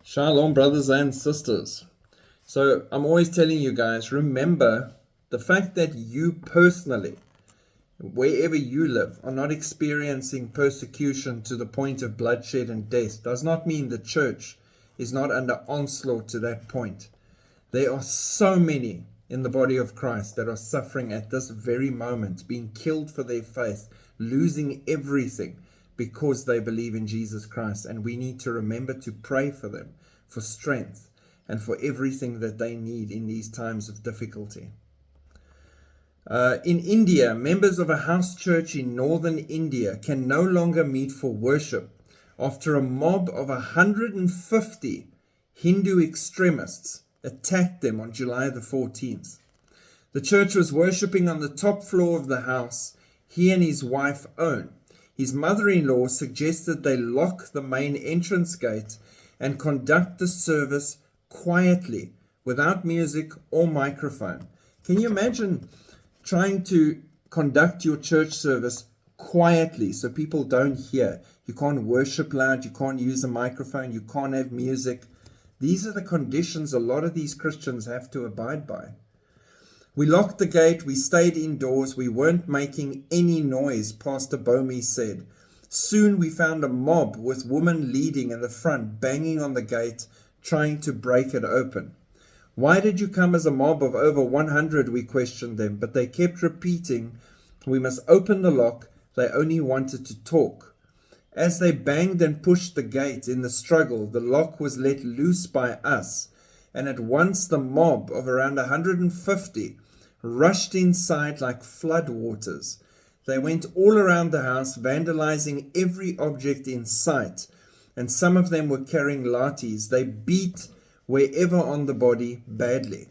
Shalom, brothers and sisters. So I'm always telling you guys, remember the fact that you personally, wherever you live, are not experiencing persecution to the point of bloodshed and death does not mean the church is not under onslaught to that point. There are so many in the body of Christ that are suffering at this very moment, being killed for their faith, losing everything because they believe in Jesus Christ. And we need to remember to pray for them, for strength, and for everything that they need in these times of difficulty. In India, members of a house church in northern India can no longer meet for worship after a mob of 150 Hindu extremists attacked them on July the 14th. The church was worshipping on the top floor of the house he and his wife own. His mother-in-law suggested they lock the main entrance gate and conduct the service quietly, without music or microphone. Can you imagine trying to conduct your church service quietly so people don't hear? You can't worship loud, you can't use a microphone, you can't have music. These are the conditions a lot of these Christians have to abide by. We locked the gate, we stayed indoors, we weren't making any noise, Pastor Bomi said. Soon we found a mob with women leading in the front, banging on the gate, trying to break it open. Why did you come as a mob of over 100, we questioned them, but they kept repeating, we must open the lock, they only wanted to talk. As they banged and pushed the gate in the struggle, the lock was let loose by us, and at once the mob of around 150 rushed inside like floodwaters. They went all around the house, vandalizing every object in sight, and some of them were carrying lathis. They beat wherever on the body badly.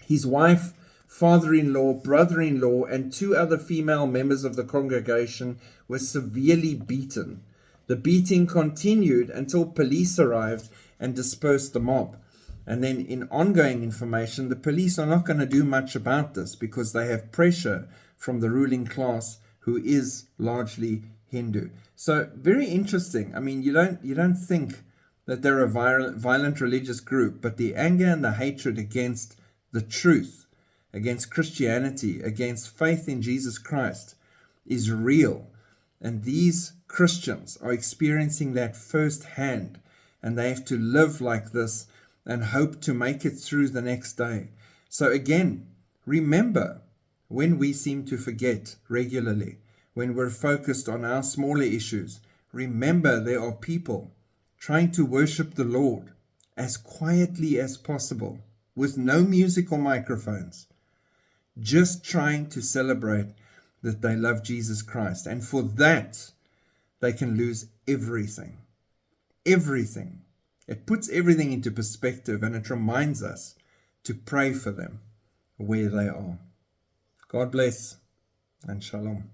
His wife, father-in-law, brother-in-law, and 2 other female members of the congregation were severely beaten. The beating continued until police arrived and dispersed the mob. And then in ongoing information, the police are not going to do much about this because they have pressure from the ruling class, who is largely Hindu. So very interesting. I mean, you don't think that they're a violent religious group, but the anger and the hatred against the truth, against Christianity, against faith in Jesus Christ is real. And these Christians are experiencing that firsthand, and they have to live like this and hope to make it through the next day. So again, remember, when we seem to forget regularly, when we're focused on our smaller issues, remember there are people trying to worship the Lord as quietly as possible, with no music or microphones, just trying to celebrate that they love Jesus Christ. And for that, they can lose everything. Everything. It puts everything into perspective, and it reminds us to pray for them where they are. God bless and shalom.